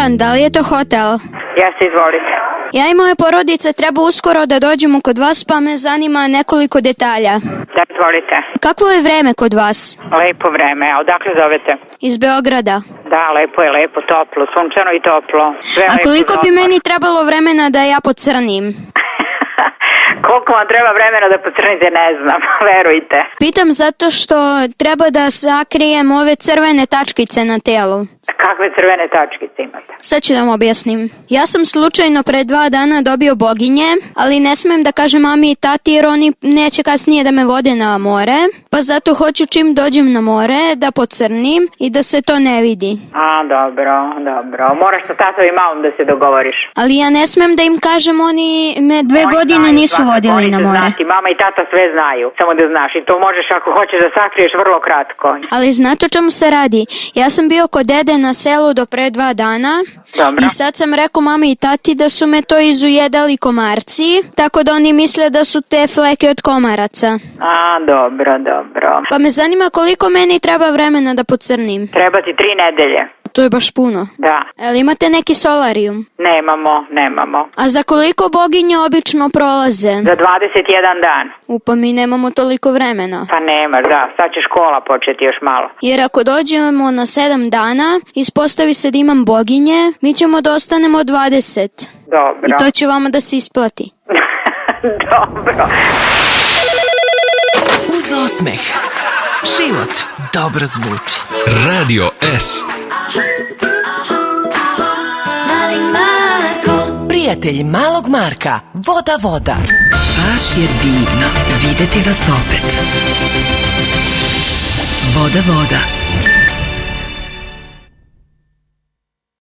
dan, da li je to hotel? Jeste, izvolite. Ja i moja porodica treba uskoro da dođemo kod vas, pa me zanima nekoliko detalja. Da, izvolite. Kakvo je vreme kod vas? Lepo vreme. A odakle zovete? Iz Beograda. Da, lepo je, lepo, toplo, sunčano i toplo. Sve A lepo koliko za bi odmor. meni trebalo vremena da ja pocrnim? Koliko vam treba vremena da pocrnite, ne znam, verujte. Pitam zato što treba da sakrijem ove crvene tačkice na telu. Kakve crvene tačkice imate? Sad ću da vam objasnim. Ja sam slučajno pre 2 dana dobio boginje, ali ne smem da kažem mami i tati jer oni neće kasnije da me vode na more, pa zato hoću čim dođem na more da pocrnim i da se to ne vidi. A, dobro, dobro. Moraš sa tatom i mamom da se dogovoriš. Ali ja ne smem da im kažem, oni me 2 godine znaju, nisu svakako, vodili oni na će more. znati. Mama i tata sve znaju, samo da znaš. I to možeš ako hoćeš da sakriješ vrlo kratko. Ali znate o čemu se radi? Ja sam bio kod dede na selu do pre 2 dana. Dobro. I sad sam rekao mami i tati da su me to izujedali komarci, tako da oni misle da su te fleke od komaraca. A, dobro. Pa me zanima koliko meni treba vremena da pocrnim. Treba ti 3 nedelje. To je baš puno. Da. Jel imate neki solarium? Nemamo. A za koliko boginje obično prolaze? Za 21 dan. Pa mi nemamo toliko vremena. Pa nemaš, da. Sad će škola početi još malo. Jer ako dođemo na 7 dana, ispostavi se da imam boginje, mi ćemo da ostanemo 20. Dobro. I to će vama da se isplati. Dobro. Uz osmeh život dobro zvuči. Radio S. Prijatelj malog Marka, voda. Baš je divno videti vas opet. Voda.